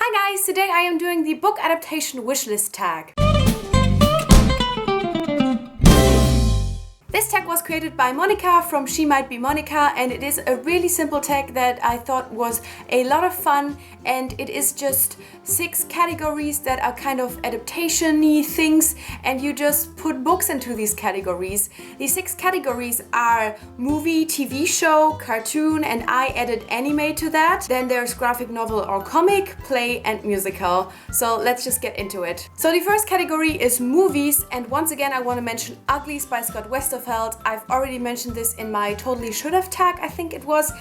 Hi guys, today I am doing the book adaptation wishlist tag. This tag was created by Monica from She Might Be Monica, and it is a really simple tag that I thought was a lot of fun, and it is just 6 categories that are kind of adaptation-y things, and you just put books into these categories. These 6 categories are movie, TV show, cartoon, and I added anime to that. Then there's graphic novel or comic, play, and musical. So let's just get into it. So the first category is movies, and once again I want to mention Uglies by Scott Westerfeld. I've already mentioned this in my Totally Should Have tag, I think it was.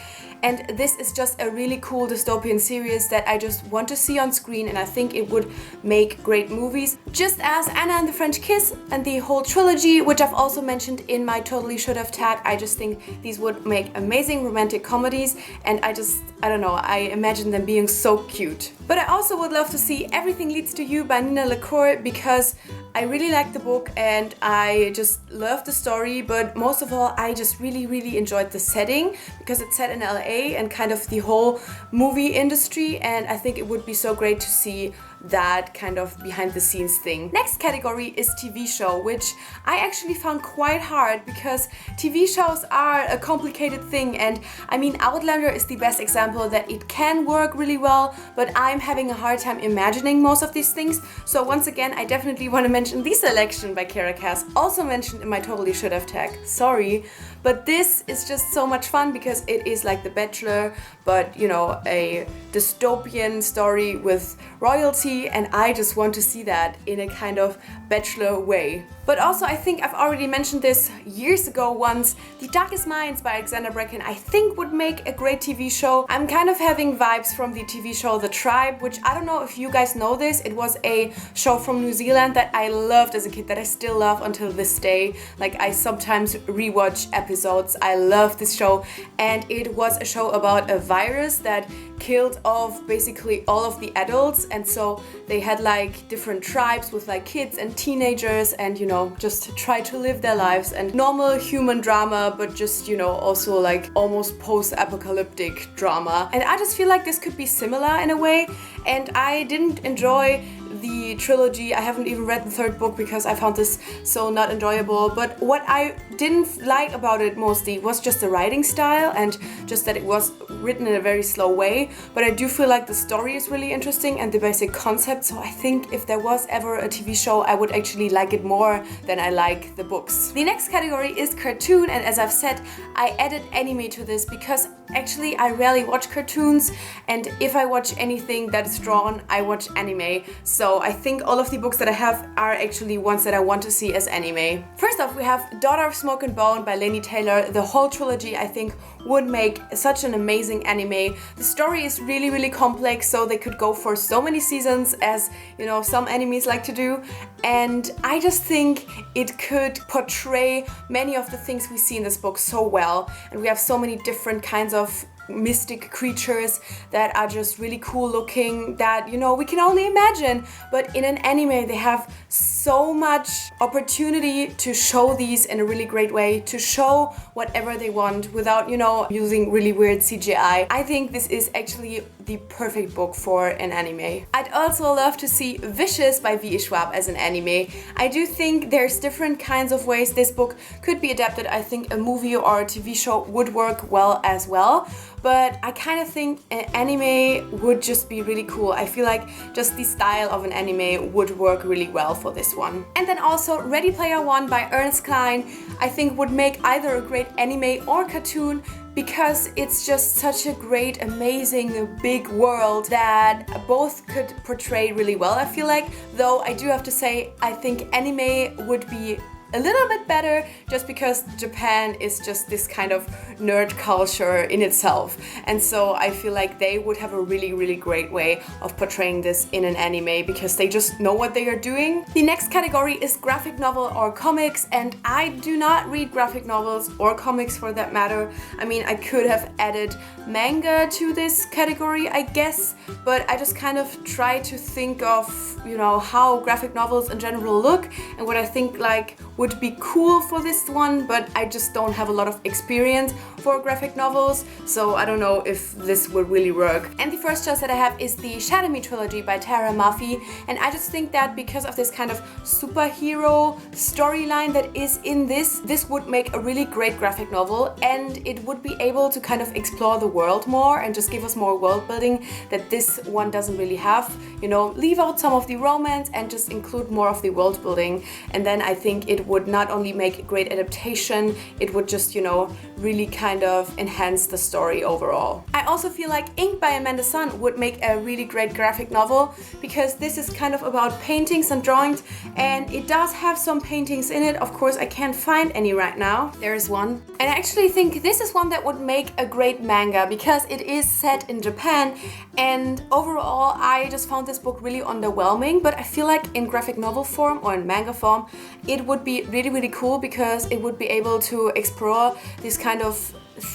And this is just a really cool dystopian series that I just want to see on screen, and I think it would make great movies. Just as Anna and the French Kiss and the whole trilogy, which I've also mentioned in my Totally Should Have tag, I just think these would make amazing romantic comedies, and I don't know, I imagine them being so cute. But I also would love to see Everything Leads to You by Nina LaCour, because I really like the book and I just love the story, but most of all I just really enjoyed the setting, because it's set in LA and kind of the whole movie industry, and I think it would be so great to see that kind of behind the scenes thing. Next category is TV show, which I actually found quite hard because TV shows are a complicated thing, and I mean Outlander is the best example that it can work really well, but I'm having a hard time imagining most of these things. So once again I definitely want to mention The Selection by Kara Cass, also mentioned in my Totally Should Have tag, sorry. But this is just so much fun because it is like The Bachelor, but you know, a dystopian story with royalty, and I just want to see that in a kind of Bachelor way. But also I think I've already mentioned this years ago once, The Darkest Minds by Alexander Bracken I think would make a great TV show. I'm kind of having vibes from the TV show The Tribe, which I don't know if you guys know this. It was a show from New Zealand that I loved as a kid, that I still love until this day. Like, I sometimes rewatch episodes. I love this show, and it was a show about a virus that killed off basically all of the adults, and so they had like different tribes with like kids and teenagers, and you know, just try to live their lives, and normal human drama, but just, you know, also like almost post-apocalyptic drama. And I just feel like this could be similar in a way, and I didn't enjoy the trilogy. I haven't even read the 3rd book because I found this so not enjoyable. But what I didn't like about it mostly was just the writing style, and just that it was written in a very slow way. But I do feel like the story is really interesting and the basic concept, so I think if there was ever a TV show I would actually like it more than I like the books. The next category is cartoon, and as I've said, I added anime to this because actually I rarely watch cartoons, and if I watch anything that is drawn, I watch anime. So I think all of the books that I have are actually ones that I want to see as anime. First off, we have Daughter of Smoke and Bone by Laini Taylor. The whole trilogy I think would make such an amazing anime. The story is really complex, so they could go for so many seasons, as you know, some animes like to do, and I just think it could portray many of the things we see in this book so well, and we have so many different kinds of mystic creatures that are just really cool looking, that, you know, we can only imagine. But in an anime they have so much opportunity to show these in a really great way, to show whatever they want without, you know, using really weird CGI. I think this is actually the perfect book for an anime. I'd also love to see Vicious by V.E. Schwab as an anime. I do think there's different kinds of ways this book could be adapted. I think a movie or a TV show would work well as well, but I kind of think an anime would just be really cool. I feel like just the style of an anime would work really well for this one. And then also Ready Player One by Ernest Cline I think would make either a great anime or cartoon, because it's just such a great, amazing, big world that both could portray really well, I feel like. Though I do have to say, I think anime would be a little bit better, just because Japan is just this kind of nerd culture in itself, and so I feel like they would have a really great way of portraying this in an anime, because they just know what they are doing. The next category is graphic novel or comics, and I do not read graphic novels or comics for that matter. I mean, I could have added manga to this category, I guess, but I just kind of try to think of, you know, how graphic novels in general look, and what I think like would be cool for this one, but I just don't have a lot of experience for graphic novels, so I don't know if this would really work. And the first choice that I have is the Shadow Me trilogy by Tara Murphy, and I just think that because of this kind of superhero storyline that is in this would make a really great graphic novel, and it would be able to kind of explore the world more and just give us more world building that this one doesn't really have. You know, leave out some of the romance and just include more of the world building, and then I think it would not only make a great adaptation, it would just, you know, really kind of enhance the story overall. I also feel like Ink by Amanda Sun would make a really great graphic novel, because this is kind of about paintings and drawings, and it does have some paintings in it. Of course, I can't find any right now. There is one. And I actually think this is one that would make a great manga, because it is set in Japan, and overall I just found this book really underwhelming, but I feel like in graphic novel form or in manga form it would be really cool, because it would be able to explore this kind of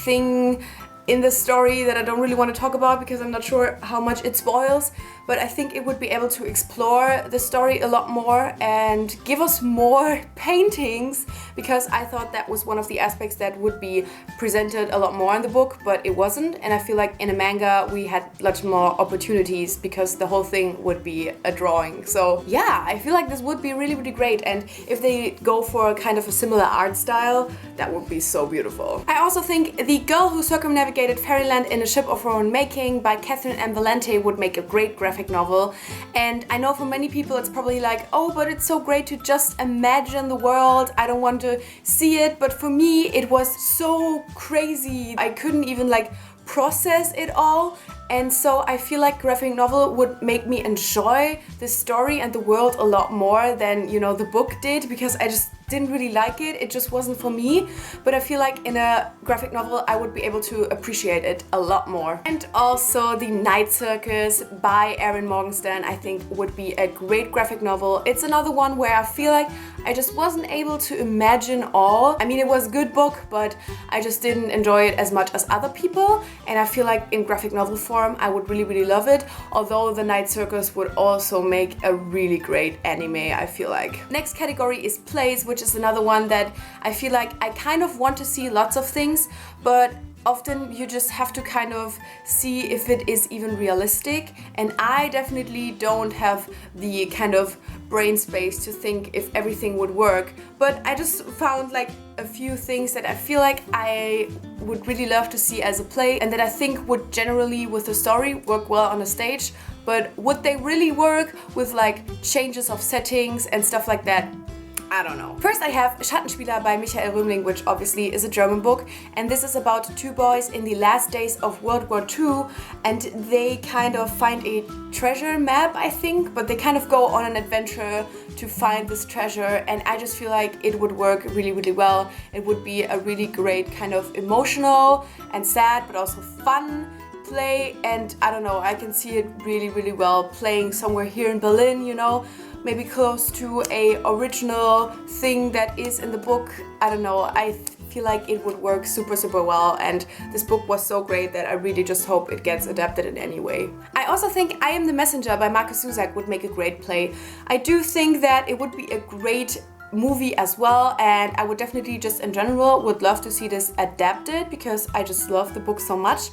thing in the story that I don't really want to talk about because I'm not sure how much it spoils, but I think it would be able to explore the story a lot more and give us more paintings, because I thought that was one of the aspects that would be presented a lot more in the book, but it wasn't, and I feel like in a manga we had lots more opportunities because the whole thing would be a drawing. So yeah, I feel like this would be really great, and if they go for kind of a similar art style, that would be so beautiful. I also think The Girl Who Circumnavigated Fairyland in a Ship of Her Own Making by Catherine M. Valente would make a great graphic novel, and I know for many people it's probably like, oh, but it's so great to just imagine the world, I don't want to see it, but for me it was so crazy, I couldn't even like process it all, and so I feel like graphic novel would make me enjoy the story and the world a lot more than, you know, the book did, because I just didn't really like it. It just wasn't for me, but I feel like in a graphic novel I would be able to appreciate it a lot more. And also The Night Circus by Erin Morgenstern I think would be a great graphic novel. It's another one where I feel like I just wasn't able to imagine all. I mean, it was a good book, but I just didn't enjoy it as much as other people, and I feel like in graphic novel form I would really love it, although The Night Circus would also make a really great anime, I feel like. Next category is plays, which is another one that I feel like I kind of want to see lots of things, but often you just have to kind of see if it is even realistic, and I definitely don't have the kind of brain space to think if everything would work, but I just found like a few things that I feel like I would really love to see as a play, and that I think would generally with the story work well on a stage, but would they really work with like changes of settings and stuff like that? I don't know. First I have Schattenspieler by Michael Römling, which obviously is a German book, and this is about two boys in the last days of World War II, and they kind of find a treasure map, I think, but they kind of go on an adventure to find this treasure, and I just feel like it would work really well. It would be a really great kind of emotional and sad but also fun play, and I don't know, I can see it really well playing somewhere here in Berlin, you know, maybe close to a original thing that is in the book. I don't know, I feel like it would work super well, and this book was so great that I really just hope it gets adapted in any way. I also think I Am the Messenger by Markus Zusak would make a great play. I do think that it would be a great movie as well, and I would definitely just in general would love to see this adapted because I just love the book so much.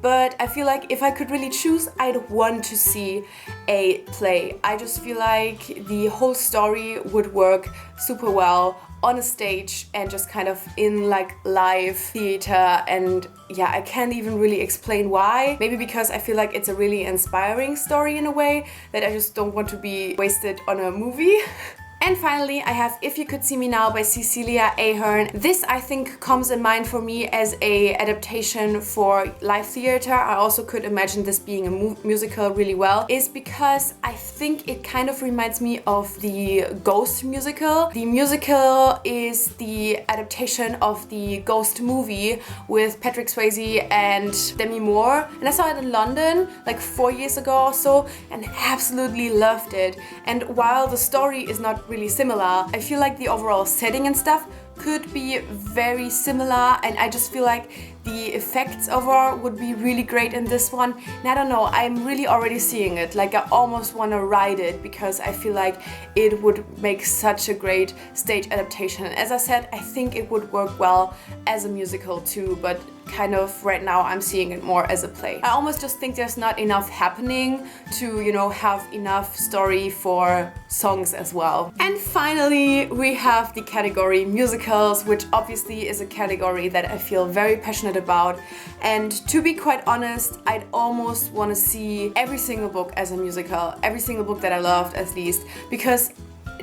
But I feel like if I could really choose, I'd want to see a play. I just feel like the whole story would work super well on a stage and just kind of in like live theater, and yeah, I can't even really explain why. Maybe because I feel like it's a really inspiring story in a way that I just don't want to be wasted on a movie. And finally, I have If You Could See Me Now by Cecilia Ahern. This, I think, comes in mind for me as a adaptation for live theater. I also could imagine this being a musical really well, is because I think it kind of reminds me of the Ghost musical. The musical is the adaptation of the Ghost movie with Patrick Swayze and Demi Moore. And I saw it in London like 4 years ago or so and absolutely loved it. And while the story is not really similar, I feel like the overall setting and stuff could be very similar, and I just feel like the effects overall would be really great in this one. And I don't know, I'm really already seeing it. Like, I almost want to write it because I feel like it would make such a great stage adaptation. And as I said, I think it would work well as a musical too, but kind of right now I'm seeing it more as a play. I almost just think there's not enough happening to, you know, have enough story for songs as well. And finally, we have the category musicals, which obviously is a category that I feel very passionate about. And to be quite honest, I'd almost want to see every single book as a musical, every single book that I loved at least, because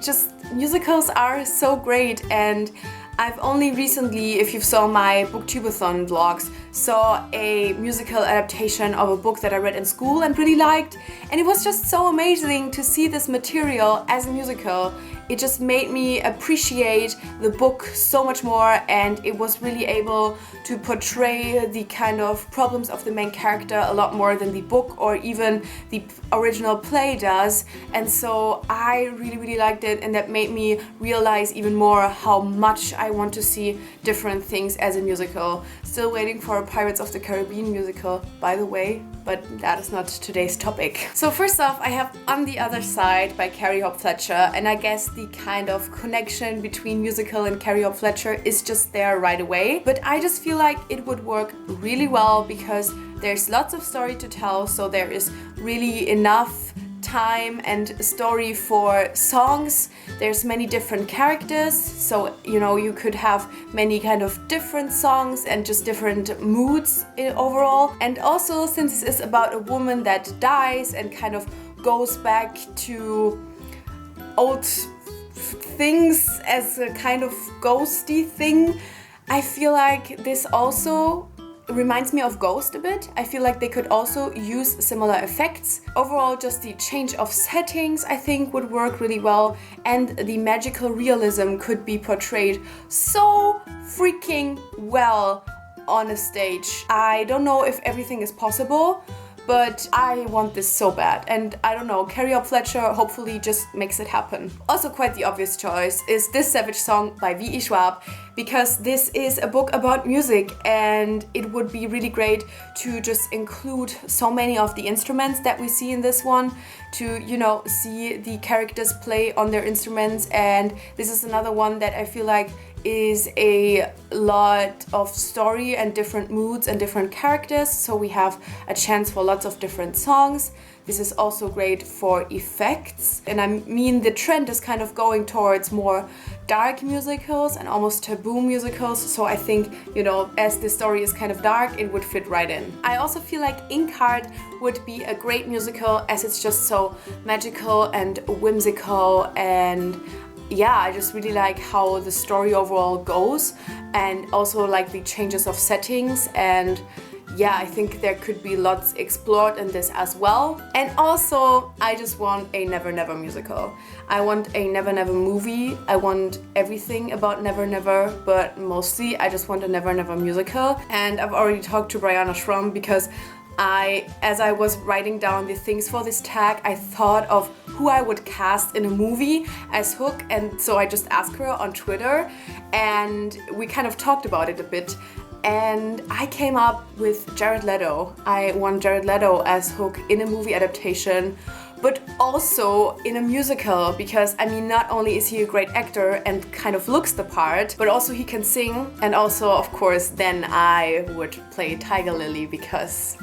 just musicals are so great. And I've only recently, if you saw my Booktubeathon vlogs, saw a musical adaptation of a book that I read in school and really liked. And it was just so amazing to see this material as a musical. It just made me appreciate the book so much more, and it was really able to portray the kind of problems of the main character a lot more than the book or even the original play does. And so I really liked it, and that made me realize even more how much I want to see different things as a musical. Still waiting for a Pirates of the Caribbean musical, by the way, but that is not today's topic. So first off, I have On the Other Side by Carrie Hope Fletcher, and I guess the kind of connection between musical and Carrie Hope Fletcher is just there right away. But I just feel like it would work really well because there's lots of story to tell, so there is really enough time and story for songs. There's many different characters, so you know, you could have many kind of different songs and just different moods overall. And also, since this is about a woman that dies and kind of goes back to old things as a kind of ghosty thing, I feel like this also reminds me of Ghost a bit. I feel like they could also use similar effects. Overall, just the change of settings I think would work really well, and the magical realism could be portrayed so freaking well on a stage. I don't know if everything is possible, but I want this so bad, and I don't know, Carrie Hope Fletcher hopefully just makes it happen. Also quite the obvious choice is This Savage Song by V.E. Schwab, because this is a book about music, and it would be really great to just include so many of the instruments that we see in this one, to, you know, see the characters play on their instruments. And this is another one that I feel like is a lot of story and different moods and different characters, so we have a chance for lots of different songs. This is also great for effects, and I mean the trend is kind of going towards more dark musicals and almost taboo musicals, so I think, you know, as the story is kind of dark, it would fit right in. I also feel like Inkheart would be a great musical, as it's just so magical and whimsical, and yeah, I just really like how the story overall goes, and also like the changes of settings. And yeah, I think there could be lots explored in this as well. And also, I just want a Never Never musical. I want a Never Never movie. I want everything about Never Never, but mostly I just want a Never Never musical. And I've already talked to Brianna Schramm, because as I was writing down the things for this tag, I thought of who I would cast in a movie as Hook, and so I just asked her on Twitter, and we kind of talked about it a bit. And I came up with Jared Leto. I want Jared Leto as Hook in a movie adaptation, but also in a musical, because I mean, not only is he a great actor and kind of looks the part, but also he can sing. And also, of course, then I would play Tiger Lily, because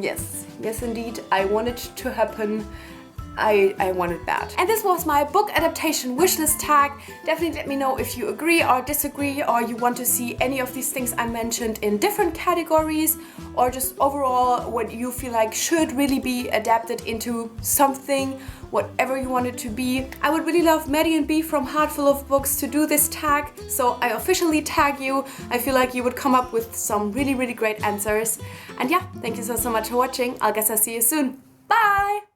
yes indeed, I want it to happen. I wanted that. And this was my book adaptation wishlist tag. Definitely let me know if you agree or disagree, or you want to see any of these things I mentioned in different categories, or just overall what you feel like should really be adapted into something, whatever you want it to be. I would really love Maddie and B from Heartful of Books to do this tag, so I officially tag you. I feel like you would come up with some really great answers. And yeah, thank you so much for watching. I guess I'll see you soon. Bye!